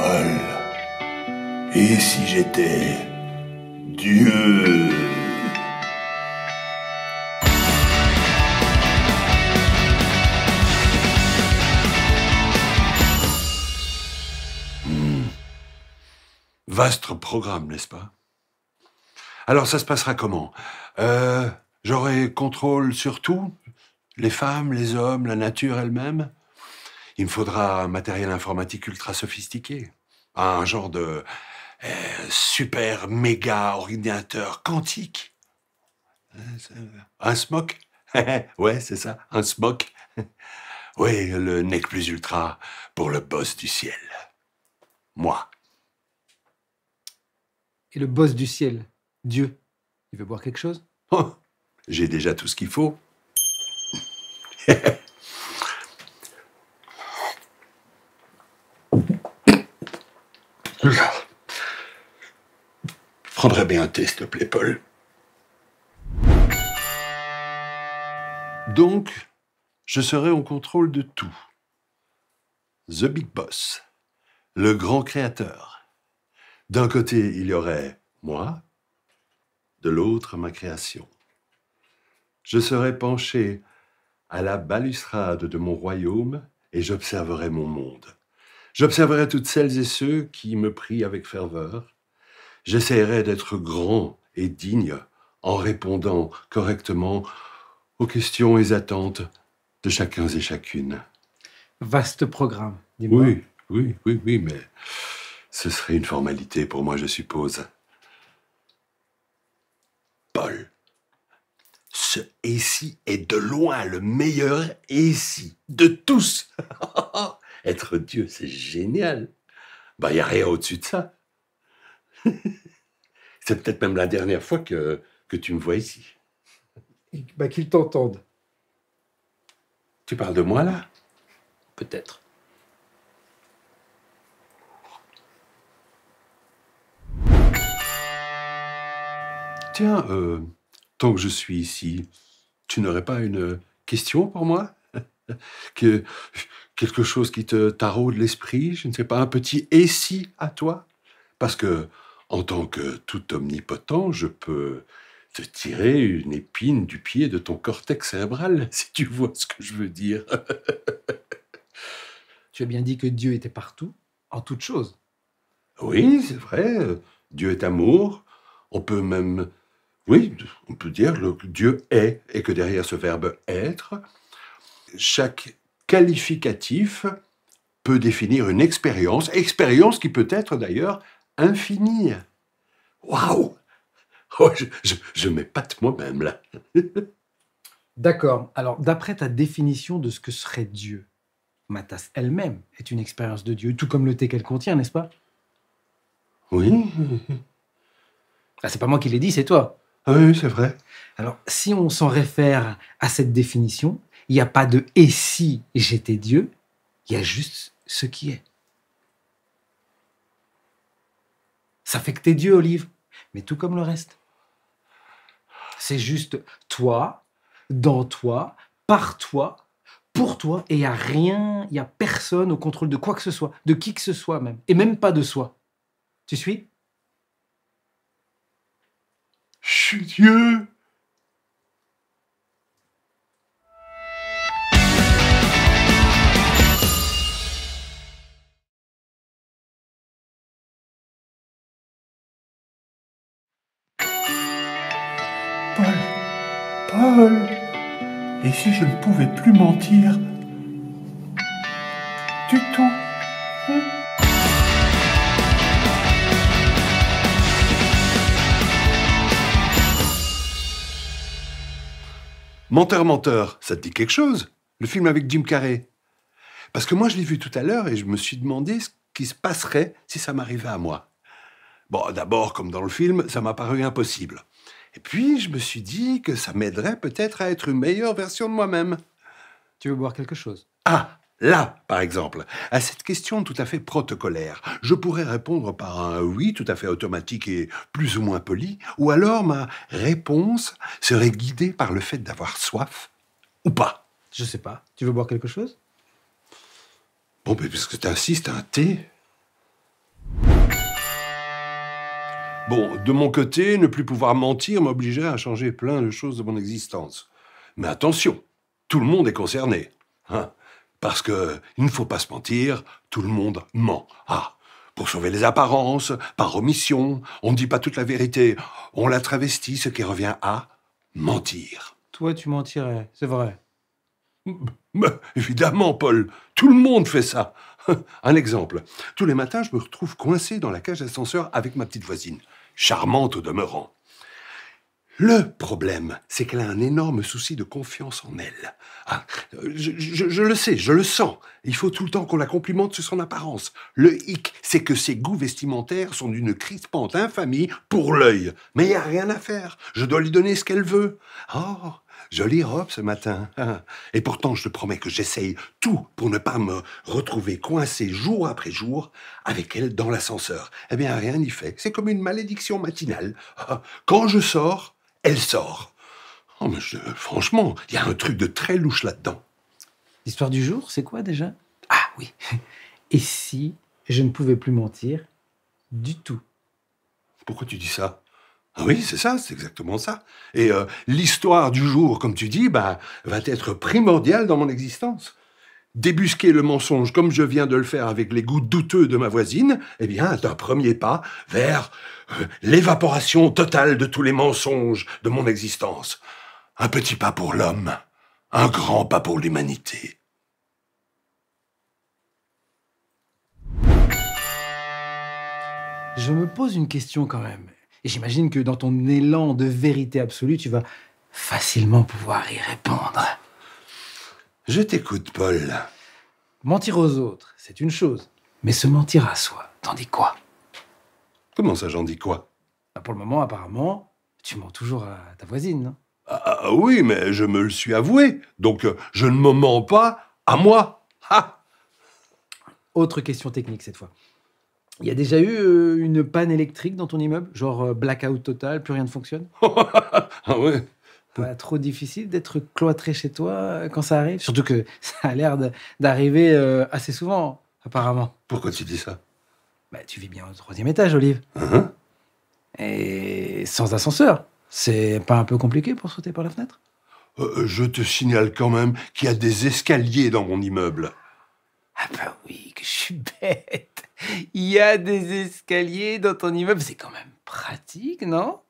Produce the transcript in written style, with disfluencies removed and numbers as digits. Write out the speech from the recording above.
Paul, et si j'étais Dieu? Vaste programme, n'est-ce pas? Alors, ça se passera comment? J'aurai contrôle sur tout? Les femmes, les hommes, la nature elle-même? Il me faudra un matériel informatique ultra sophistiqué. Un genre de super méga ordinateur quantique. Un SMOC? Ouais, c'est ça, un SMOC. Ouais, le nec plus ultra pour le boss du ciel. Moi. Et le boss du ciel, Dieu, il veut boire quelque chose? Oh, j'ai déjà tout ce qu'il faut. Je prendrais bien un thé, s'il te plaît, Paul. Donc, je serai en contrôle de tout. The Big Boss, le grand créateur. D'un côté, il y aurait moi, de l'autre, ma création. Je serai penché à la balustrade de mon royaume et j'observerai mon monde. J'observerai toutes celles et ceux qui me prient avec ferveur. J'essaierai d'être grand et digne en répondant correctement aux questions et attentes de chacun et chacune. Vaste programme, dis-moi. Oui, mais ce serait une formalité pour moi, je suppose. Paul, ce SI est de loin le meilleur SI de tous. Être Dieu, c'est génial. Il n'y a rien au-dessus de ça. C'est peut-être même la dernière fois que tu me vois ici. Qu'ils t'entendent. Tu parles de moi, là? Peut-être. Tiens, tant que je suis ici, tu n'aurais pas une question pour moi? Quelque chose qui te taraude l'esprit, je ne sais pas, un petit « et si » à toi? Parce que, en tant que tout omnipotent, je peux te tirer une épine du pied de ton cortex cérébral, si tu vois ce que je veux dire. Tu as bien dit que Dieu était partout, en toutes choses. Oui, c'est vrai, Dieu est amour. On peut même, oui, on peut dire que Dieu est, et que derrière ce verbe « être », chaque qualificatif peut définir une expérience qui peut être d'ailleurs infinie. Waouh! Oh, je m'épate moi-même, là. D'accord. Alors, d'après ta définition de ce que serait Dieu, ma tasse elle-même est une expérience de Dieu, tout comme le thé qu'elle contient, n'est-ce pas? Oui. Ah, c'est pas moi qui l'ai dit, c'est toi. Oui, c'est vrai. Alors, si on s'en réfère à cette définition, il n'y a pas de « et si j'étais Dieu », il y a juste ce qui est. Ça fait que t'es Dieu, Olive, mais tout comme le reste. C'est juste toi, dans toi, par toi, pour toi, et il n'y a rien, il n'y a personne au contrôle de quoi que ce soit, de qui que ce soit même, et même pas de soi. Tu suis? Je suis Dieu. Paul, et si je ne pouvais plus mentir du tout? Menteur, menteur, ça te dit quelque chose? Le film avec Jim Carrey. Parce que moi, je l'ai vu tout à l'heure et je me suis demandé ce qui se passerait si ça m'arrivait à moi. Bon, d'abord, comme dans le film, ça m'a paru impossible. Et puis, je me suis dit que ça m'aiderait peut-être à être une meilleure version de moi-même. Tu veux boire quelque chose? Ah, là, par exemple, à cette question tout à fait protocolaire, je pourrais répondre par un oui tout à fait automatique et plus ou moins poli, ou alors ma réponse serait guidée par le fait d'avoir soif, ou pas. Je sais pas. Tu veux boire quelque chose? Bon, mais puisque tu insistes, un thé? Bon, de mon côté, ne plus pouvoir mentir m'obligerait à changer plein de choses de mon existence. Mais attention, tout le monde est concerné. Hein, parce que il ne faut pas se mentir, tout le monde ment. Ah, pour sauver les apparences, par omission, on ne dit pas toute la vérité. On la travestit, ce qui revient à mentir. Toi, tu mentirais, c'est vrai. Mais évidemment, Paul, tout le monde fait ça. Un exemple. Tous les matins, je me retrouve coincé dans la cage d'ascenseur avec ma petite voisine, charmante au demeurant. Le problème, c'est qu'elle a un énorme souci de confiance en elle. Ah, je le sais, je le sens. Il faut tout le temps qu'on la complimente sur son apparence. Le hic, c'est que ses goûts vestimentaires sont d'une crispante infamie pour l'œil. Mais il n'y a rien à faire. Je dois lui donner ce qu'elle veut. Oh, jolie robe ce matin. Et pourtant, je te promets que j'essaye tout pour ne pas me retrouver coincé jour après jour avec elle dans l'ascenseur. Eh bien, rien n'y fait. C'est comme une malédiction matinale. Quand je sors, elle sort. Oh, mais franchement, il y a un truc de très louche là-dedans. L'histoire du jour, c'est quoi déjà? Ah oui. Et si je ne pouvais plus mentir du tout? Pourquoi tu dis ça? Ah oui, c'est ça, c'est exactement ça. Et l'histoire du jour, comme tu dis, va être primordiale dans mon existence. Débusquer le mensonge comme je viens de le faire avec les goûts douteux de ma voisine, eh bien, est un premier pas vers l'évaporation totale de tous les mensonges de mon existence. Un petit pas pour l'homme, un grand pas pour l'humanité. Je me pose une question quand même. Et j'imagine que dans ton élan de vérité absolue, tu vas facilement pouvoir y répondre. Je t'écoute, Paul. Mentir aux autres, c'est une chose. Mais se mentir à soi, t'en dis quoi? Comment ça, j'en dis quoi? Pour le moment, apparemment, tu mens toujours à ta voisine, non? Ah oui, mais je me le suis avoué. Donc, je ne me mens pas à moi. Ha! Autre question technique cette fois. Il y a déjà eu une panne électrique dans ton immeuble? Genre blackout total, plus rien ne fonctionne? Ah ouais? Pas trop difficile d'être cloîtré chez toi quand ça arrive? Surtout que ça a l'air d'arriver assez souvent, apparemment. Pourquoi tu dis ça? Bah, tu vis bien au 3e étage, Olive. Hein? Et sans ascenseur. C'est pas un peu compliqué pour sauter par la fenêtre? Je te signale quand même qu'il y a des escaliers dans mon immeuble. Ah bah oui, que je suis bête. Il y a des escaliers dans ton immeuble, c'est quand même pratique, non?